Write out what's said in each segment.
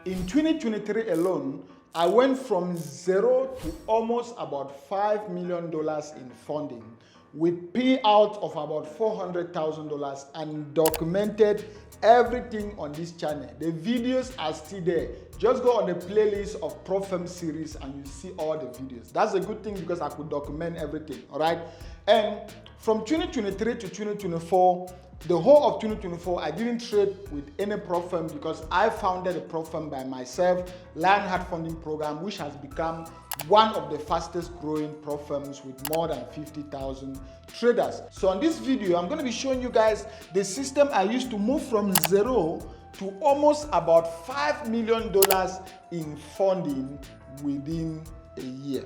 in 2023 alone, I went from zero to almost about $5 million in funding with payout of about $400,000 and documented everything on this channel. The videos are still there. Just go on the playlist of Perps series and you see all the videos. That's a good thing because I could document everything, all right? And from 2023 to 2024, the whole of 2024, I didn't trade with any prop firm because I founded a prop firm by myself, Lionheart Funding Program, which has become one of the fastest growing prop firms with more than 50,000 traders. So on this video, I'm going to be showing you guys the system I used to move from zero to almost about $5 million in funding within a year,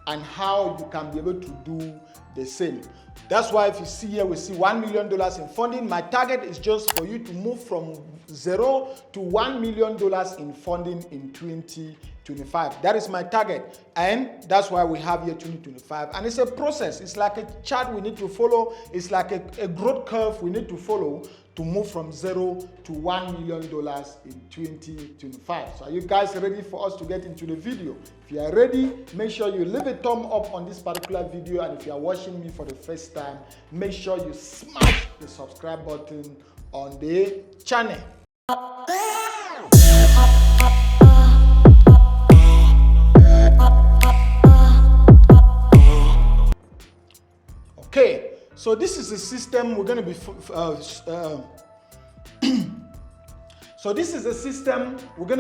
and how you can be able to do the same. That's why if you see here, we see $1 million in funding. My target is just for you to move from zero to $1 million in funding in 2025. That is my target. And that's why we have here 2025. And it's a process. It's like a chart we need to follow. It's like a growth curve we need to follow to move from zero to $1 million in 2025. So are you guys ready for us to get into the video? If you are ready, make sure you leave a thumb up on this particular video. And if you are watching me for the first time, make sure you smash the subscribe button on the channel. Okay, so this is the system we're going to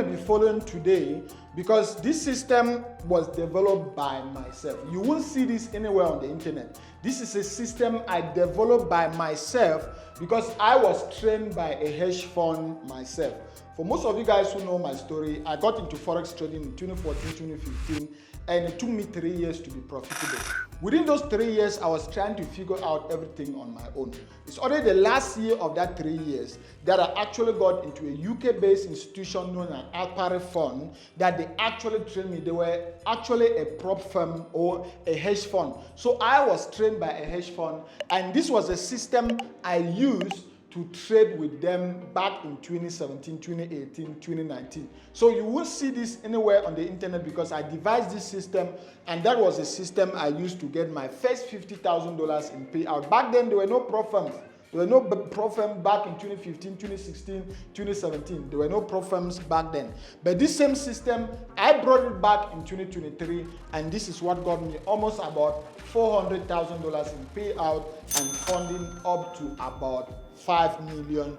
be following today, because this system was developed by myself. You won't see this anywhere on the internet. This is a system I developed by myself because I was trained by a hedge fund myself. For most of you guys who know my story, I got into Forex trading in 2014, 2015, and it took me 3 years to be profitable. Within those 3 years, I was trying to figure out everything on my own. It's only the last year of that 3 years that I actually got into a UK-based institution known as Alpare Fund that they actually trained me. They were actually a prop firm or a hedge fund. So I was trained by a hedge fund, and this was a system I used to trade with them back in 2017, 2018, 2019. So you won't see this anywhere on the internet because I devised this system, and that was a system I used to get my first $50,000 in payout. Back then, there were no prop firms. There were no prop firms back in 2015, 2016, 2017. There were no prop firms back then. But this same system, I brought it back in 2023, and this is what got me almost about $400,000 in payout and funding up to about $5 million.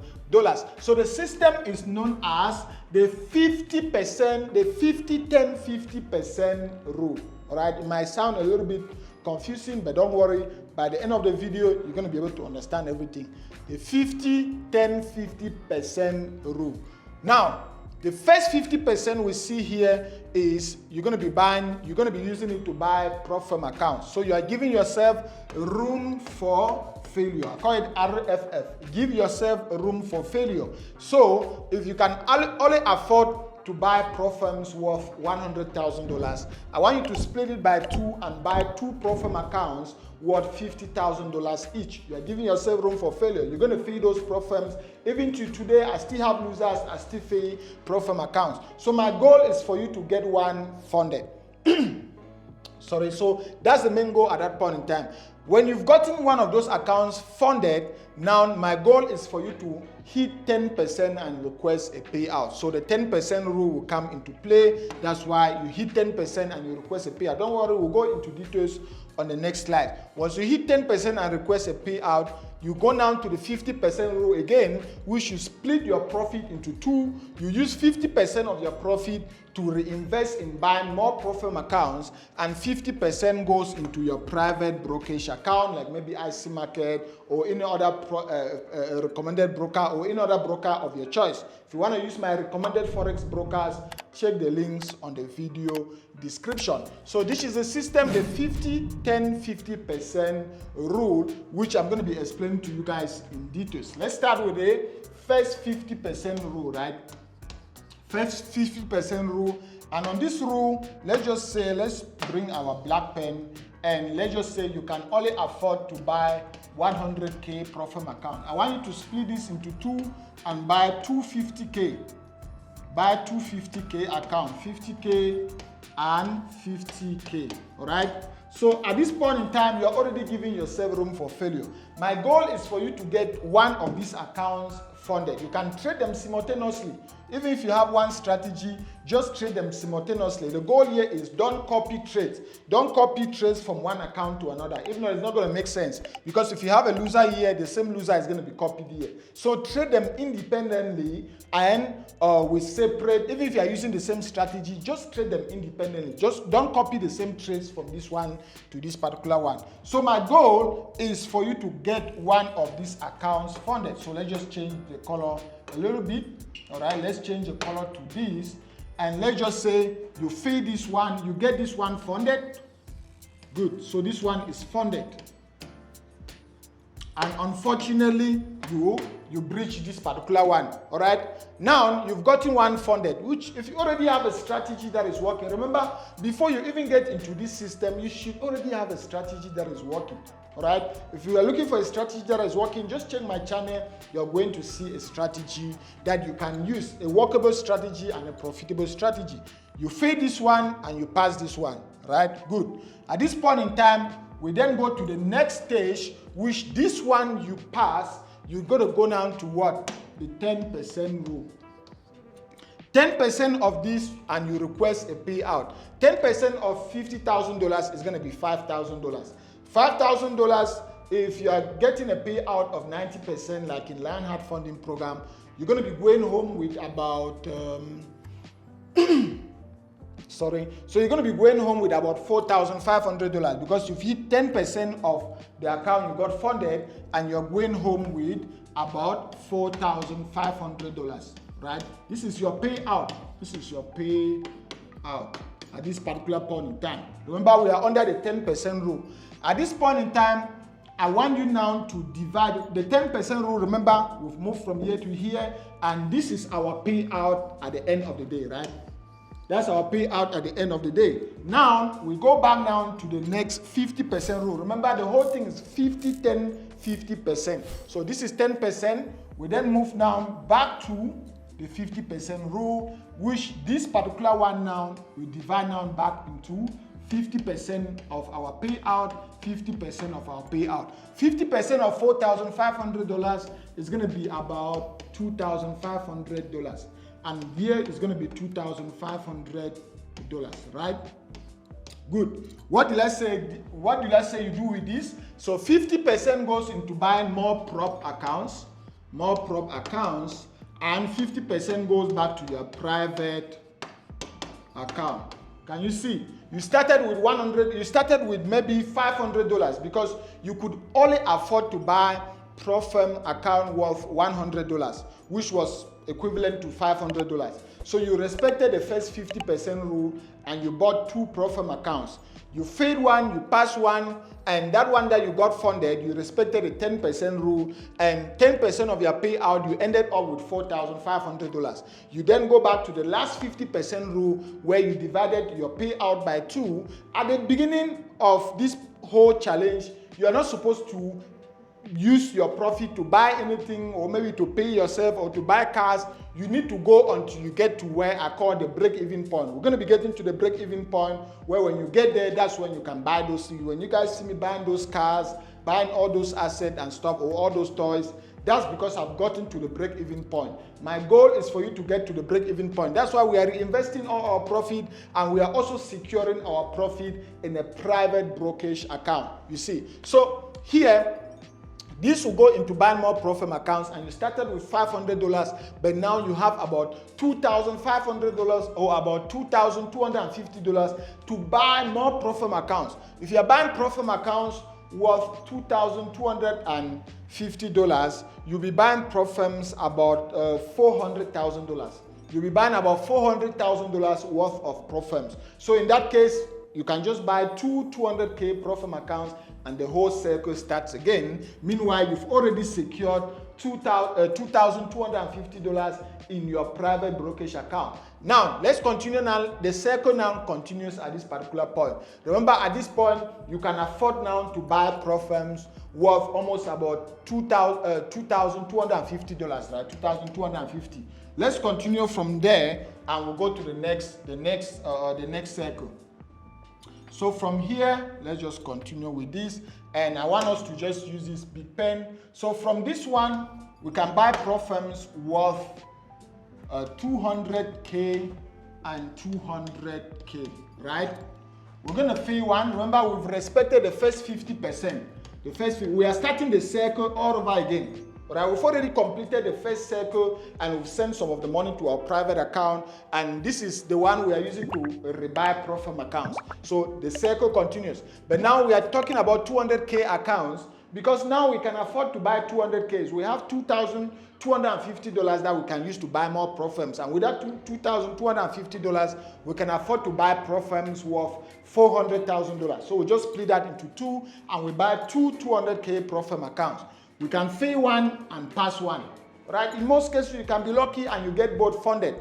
So the system is known as the 50%, the 50-10-50% rule. All right, it might sound a little bit confusing, but don't worry. By the end of the video, you're going to be able to understand everything. The 50-10-50% rule. Now, the first 50% we see here is you're going to be using it to buy prop firm accounts. So you are giving yourself room for failure. I call it RFF. Give yourself room for failure. So if you can only afford to buy prop firms worth $100,000, I want you to split it by 2 and buy 2 prop firm accounts worth $50,000 each. You are giving yourself room for failure. You're going to feed those prop firms. Even to today, I still have losers. I still feed prop firm accounts. So my goal is for you to get one funded. Sorry, so that's the main goal at that point in time. When you've gotten one of those accounts funded, now my goal is for you to hit 10% and request a payout. So the 10% rule will come into play. That's why you hit 10% and you request a payout. Don't worry, we'll go into details on the next slide. Once you hit 10% and request a payout, you go down to the 50% rule again, which you split your profit into 2. You use 50% of your profit to reinvest in buying more prop firm accounts, and 50% goes into your private brokerage account, like maybe IC Market or any other recommended broker or any other broker of your choice. If you want to use my recommended Forex brokers, check the links on the video description. So this is the system, the 50-10-50% rule, which I'm going to be explaining to you guys in details. Let's start with the first 50% rule, right? First 50% rule. And on this rule, let's bring our black pen, and let's just say you can only afford to buy 100K prop firm account. I want you to split this into 2 and buy 250K. buy 250K account, 50K and 50K, all right? So at this point in time, you're already giving yourself room for failure. My goal is for you to get one of these accounts funded. You can trade them simultaneously. Even if you have one strategy, just trade them simultaneously. The goal here is don't copy trades. Don't copy trades from one account to another. If not, it's not going to make sense. Because if you have a loser here, the same loser is going to be copied here. So trade them independently and with separate. Even if you are using the same strategy, just trade them independently. Just don't copy the same trades from this one to this particular one. So my goal is for you to get one of these accounts funded. So let's just change the color a little bit. All right, let's change the color to this. And let's just say you feed this one, you get this one funded. Good, so this one is funded. And unfortunately, you breach this particular one, all right? Now, you've gotten one funded, which if you already have a strategy that is working, remember, before you even get into this system, you should already have a strategy that is working, all right? If you are looking for a strategy that is working, just check my channel. You're going to see a strategy that you can use, a workable strategy and a profitable strategy. You feed this one and you pass this one, right? Good. At this point in time, we then go to the next stage, which this one you pass, you're going to go down to what? The 10% rule. 10% of this and you request a payout. 10% of $50,000 is going to be $5,000. $5,000, if you are getting a payout of 90%, like in Lionheart Funding Program, you're going to be going home with about, so you're going to be going home with about $4,500 because you've hit 10% of the account you got funded and you're going home with about $4,500, right? This is your payout. This is your payout at this particular point in time. Remember, we are under the 10% rule. At this point in time, I want you now to divide the 10% rule. Remember, we've moved from here to here, and this is our payout at the end of the day, right? That's our payout at the end of the day. Now, we go back now to the next 50% rule. Remember, the whole thing is 50, 10, 50%. So this is 10%. We then move now back to the 50% rule, which this particular one now, we divide now back into 50% of our payout, 50% of our payout. 50% of $4,500 is going to be about $2,500. And here is going to be $2,500, right? Good. What did I say? What did I say you do with this? So 50% goes into buying more prop accounts, and 50% goes back to your private account. Can you see? You started with 100. You started with maybe $500 because you could only afford to buy pro firm account worth $100, which was equivalent to $500. So you respected the first 50% rule and you bought two pro firm accounts. You failed one, you passed one, and that one that you got funded, you respected the 10% rule, and 10% of your payout, you ended up with $4,500. You then go back to the last 50% rule where you divided your payout by 2. At the beginning of this whole challenge, you are not supposed to use your profit to buy anything or maybe to pay yourself or to buy cars. You need to go until you get to where I call the break-even point. We're going to be getting to the break-even point where when you get there, that's when you can buy those things. When you guys see me buying those cars, buying all those assets and stuff or all those toys, that's because I've gotten to the break-even point. My goal is for you to get to the break-even point. That's why we are reinvesting all our profit, and we are also securing our profit in a private brokerage account, you see. So here, this will go into buying more pro firm accounts, and you started with $500, but now you have about $2,500 or about $2,250 to buy more pro firm accounts. If you are buying pro firm accounts worth $2,250, you'll be buying pro firms about $400,000. You'll be buying about $400,000 worth of pro firms. So in that case, you can just buy two 200K pro firm accounts and the whole circle starts again. Meanwhile, you've already secured $2,250 in your private brokerage account. Now, let's continue now. The circle now continues at this particular point. Remember, at this point, you can afford now to buy prop firms worth almost about $2,250, right? $2,250. Let's continue from there, and we'll go to the next circle. So from here, let's just continue with this, and I want us to just use this big pen. So from this one, we can buy prop firms worth 200K and 200K, right? We're gonna pay one. Remember, we've respected the first 50%. We are starting the circle all over again. Right? We've already completed the first circle, and we've sent some of the money to our private account, and this is the one we are using to rebuy prop firm accounts. So the circle continues. But now we are talking about 200K accounts, because now we can afford to buy 200Ks. We have $2,250 that we can use to buy more prop firms, and with that $2,250, we can afford to buy prop firms worth $400,000. So we just split that into two, and we buy two 200K prop firm accounts. We can fail one and pass one, right? In most cases, you can be lucky and you get both funded.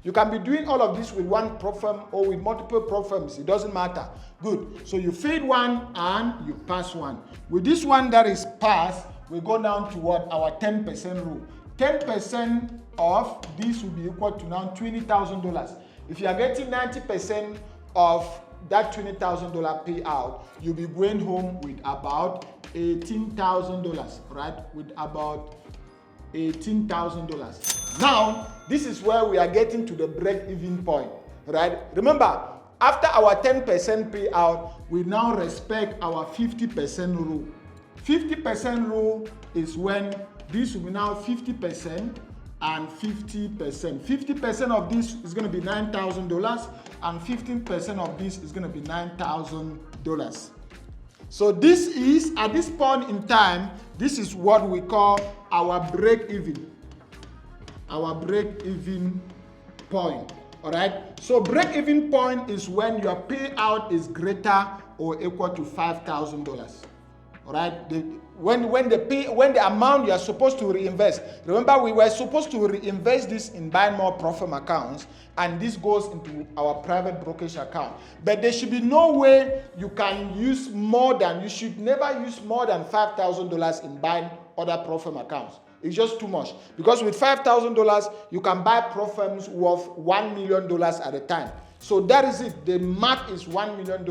You can be doing all of this with one prop firm or with multiple prop firms. It doesn't matter. Good. So you fail one and you pass one. With this one that is passed, we go down to what? Our 10% rule. 10% of this will be equal to now $20,000. If you are getting 90% of that $20,000 payout, you'll be going home with about $18,000, right? With about $18,000. Now, this is where we are getting to the break-even point, right? Remember, after our 10% payout, we now respect our 50% rule. 50% rule is when this will be now 50% and 50%. 50% of this is going to be $9,000, and 15% of this is going to be $9,000. So this is, at this point in time, this is what we call our break-even. Our break-even point. All right? So break-even point is when your payout is greater or equal to $5,000. All right? When the amount you are supposed to reinvest. Remember, we were supposed to reinvest this in buying more prop firm accounts, and this goes into our private brokerage account. But there should be no way you can use more than, you should never use more than $5,000 in buying other prop firm accounts. It's just too much. Because with $5,000, you can buy prop firms worth $1 million at a time. So that is it. The mark is $1 million.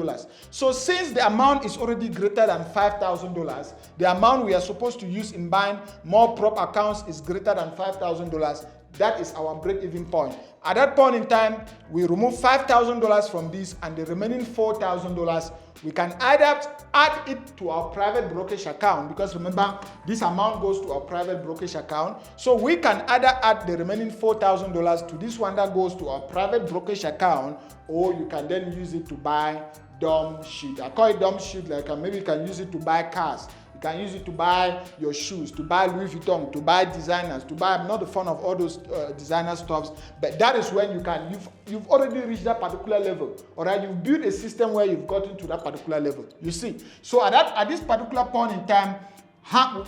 So since the amount is already greater than $5,000, the amount we are supposed to use in buying more prop accounts is greater than $5,000. That is our break-even point. At that point in time, we remove $5,000 from this, and the remaining $4,000, we can either add it to our private brokerage account, because remember, this amount goes to our private brokerage account. So we can either add the remaining $4,000 to this one that goes to our private brokerage account, or you can then use it to buy dumb shit. I call it dumb shit, like maybe you can use it to buy cars. You can use it to buy your shoes, to buy Louis Vuitton, to buy designers, to buy, I'm not a fan of all those designer stuffs, but that is when you can, you've already reached that particular level, all right? You've built a system where you've gotten to that particular level, you see. So at this particular point in time,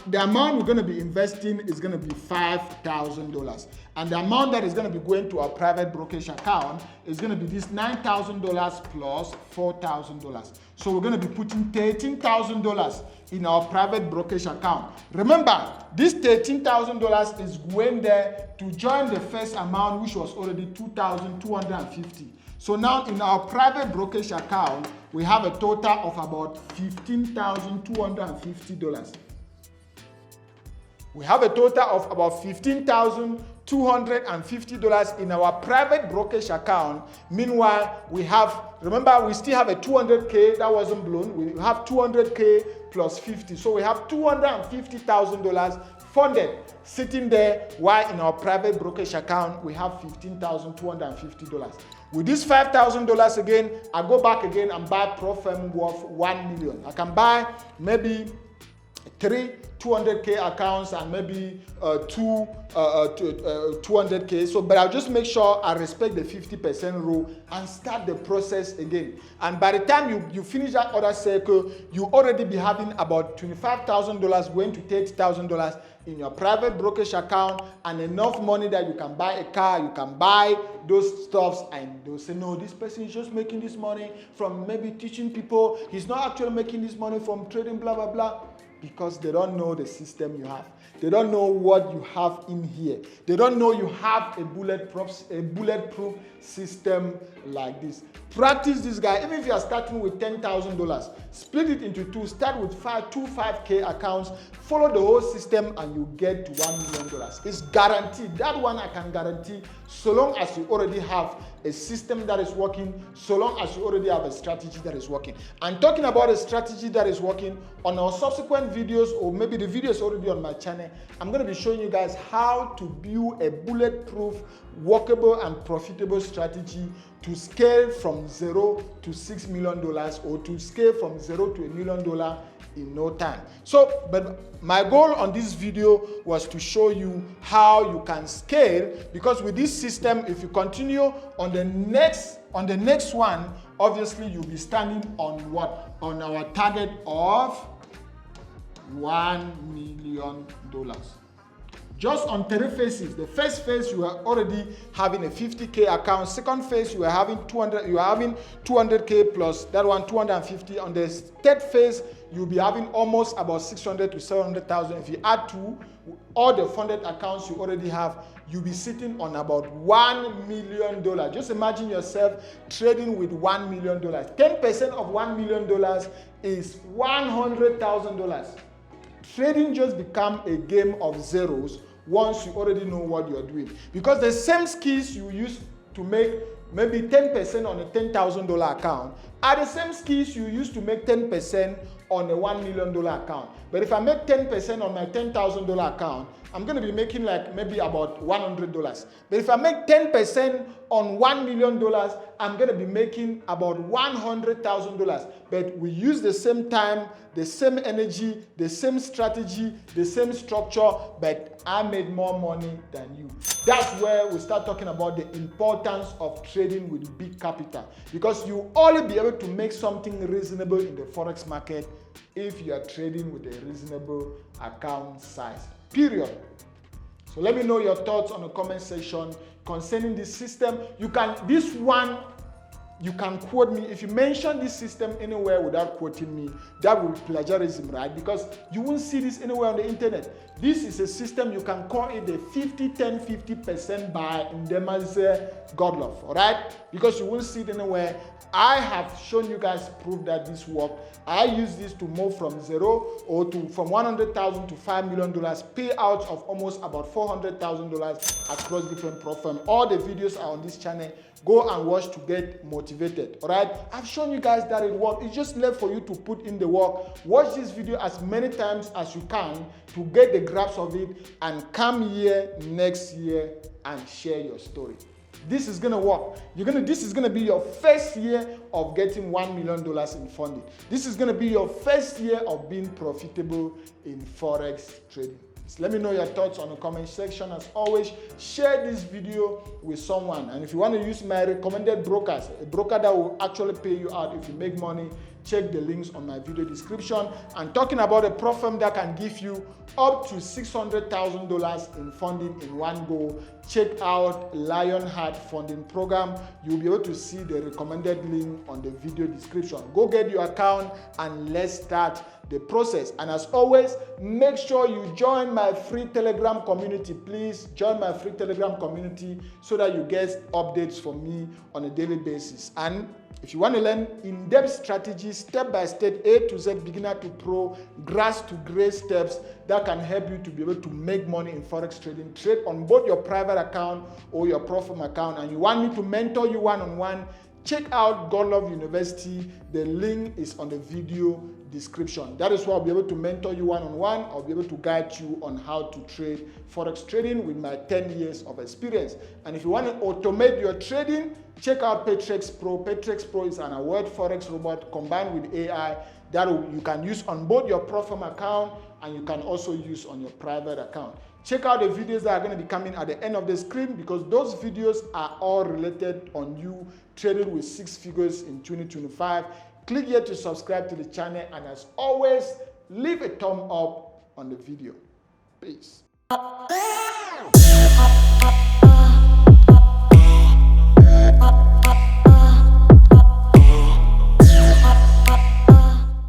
the amount we're going to be investing is going to be $5,000. And the amount that is going to be going to our private brokerage account is going to be this $9,000 plus $4,000. So we're going to be putting $13,000 in our private brokerage account. Remember, this $13,000 is going there to join the first amount, which was already $2,250. So now in our private brokerage account, we have a total of about $15,250. We have a total of about $15,250 in our private brokerage account. Meanwhile, we still have a 200K that wasn't blown. We have 200K plus 50. So we have $250,000 funded sitting there, while in our private brokerage account, we have $15,250. With this $5,000 again, I go back again and buy prop firm worth $1 million. I can buy maybe 3 200K accounts and maybe 200K. So, but I'll just make sure I respect the 50% rule and start the process again. And by the time you finish that other circle, you already be having about $25,000 going to $30,000 in your private brokerage account, and enough money that you can buy a car, you can buy those stuffs, and they'll say, no, this person is just making this money from maybe teaching people. He's not actually making this money from trading, blah, blah, blah. Because they don't know the system you have. They don't know what you have in here. They don't know you have a bulletproof system like this. Practice this, guy. Even if you are starting with $10,000, split it into two. Start with 5K accounts. Follow the whole system, and you get to $1 million. It's guaranteed. That one I can guarantee, so long as you already have a system that is working, so long as you already have a strategy that is working. And talking about a strategy that is working, on our subsequent videos, or maybe the video is already on my channel, I'm going to be showing you guys how to build a bulletproof, workable, and profitable strategy to scale from $0 to $6 million, or to scale from $0 to $1 million in no time. So, but my goal on this video was to show you how you can scale, because with this system, if you continue on the next one, obviously you'll be standing on what? On our target of $1 million. Just on 3 phases. The first phase, you are already having a 50K account. Second phase, you are having 200K plus that one, 250. On the third phase, you'll be having almost about 600 to 700,000. If you add to all the funded accounts you already have, you'll be sitting on about $1 million. Just imagine yourself trading with $1 million. 10% of $1 million is $100,000. Trading just become a game of zeros once you already know what you're doing. Because the same skills you use to make maybe 10% on a $10,000 account are the same skills you use to make 10% on a $1 million account. But if I make 10% on my $10,000 account, I'm going to be making like maybe about $100. But if I make 10% on $1 million, I'm going to be making about $100,000. But we use the same time, the same energy, the same strategy, the same structure, but I made more money than you. That's where we start talking about the importance of trading with big capital. Because you only be able to make something reasonable in the Forex market if you are trading with a reasonable account size. Period. So let me know your thoughts on the comment section concerning this system. You can quote me. If you mention this system anywhere without quoting me, that will be plagiarism, right? Because you won't see this anywhere on the internet. This is a system, you can call it the 50-10-50% by Ndemazeah Godlove, all right? Because you won't see it anywhere. I have shown you guys proof that this works. I use this to move from $0 or from $100,000 to $5 million, payouts of almost about $400,000 across different platforms. All the videos are on this channel. Go and watch to get motivated, all right? I've shown you guys that it works. It's just left for you to put in the work. Watch this video as many times as you can to get the grasp of it, and come here next year and share your story. This is going to work. This is going to be your first year of getting $1 million in funding. This is going to be your first year of being profitable in Forex trading. So let me know your thoughts on the comment section. As always, share this video with someone. And if you want to use my recommended brokers, a broker that will actually pay you out if you make money, check the links on my video description. And talking about a platform that can give you up to $600,000 in funding in one go, check out Lionheart Funding Program. You'll be able to see the recommended link on the video description. Go get your account and let's start the process. And as always, make sure you join my free Telegram community. Please join my free Telegram community so that you get updates from me on a daily basis. And if you want to learn in-depth strategies, step-by-step, A to Z, beginner to pro, grass to gray steps that can help you to be able to make money in Forex trading, trade on both your private account or your profile account, and you want me to mentor you one-on-one, check out Godlove University. The link is on the video description. That is why I'll be able to mentor you one-on-one. I'll be able to guide you on how to trade Forex trading with my 10 years of experience. And if you want to automate your trading, check out Perps Pro. Perps Pro is an award Forex robot combined with AI that you can use on both your profile account and you can also use on your private account. Check out the videos that are going to be coming at the end of the screen, because those videos are all related on you trading with 6 figures in 2025. Click here to subscribe to the channel, and as always, leave a thumb up on the video. Peace.